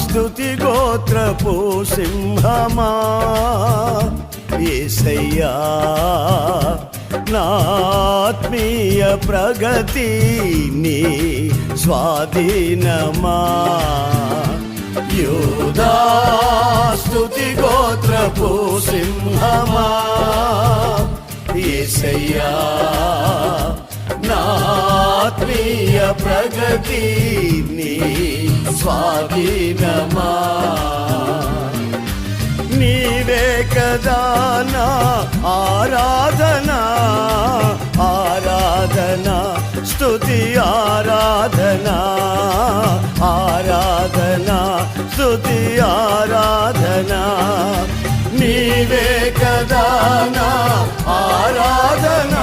స్తుతి గోత్రపు సింహమా యేసయ్యా, నా ఆత్మీయ ప్రగతి నీ స్వాధీనమా. యూదా స్తుతి గోత్రపు సింహమా యేసయ్యా, నా ఆత్మీయ ప్రగతి నీ స్వాధీనమా. నీవే కదా నా ఆరాధన, ఆరాధన స్తుతి ఆరాధన, ఆరాధన స్తుతి ఆరాధన. నీవే కదా నా ఆరాధన,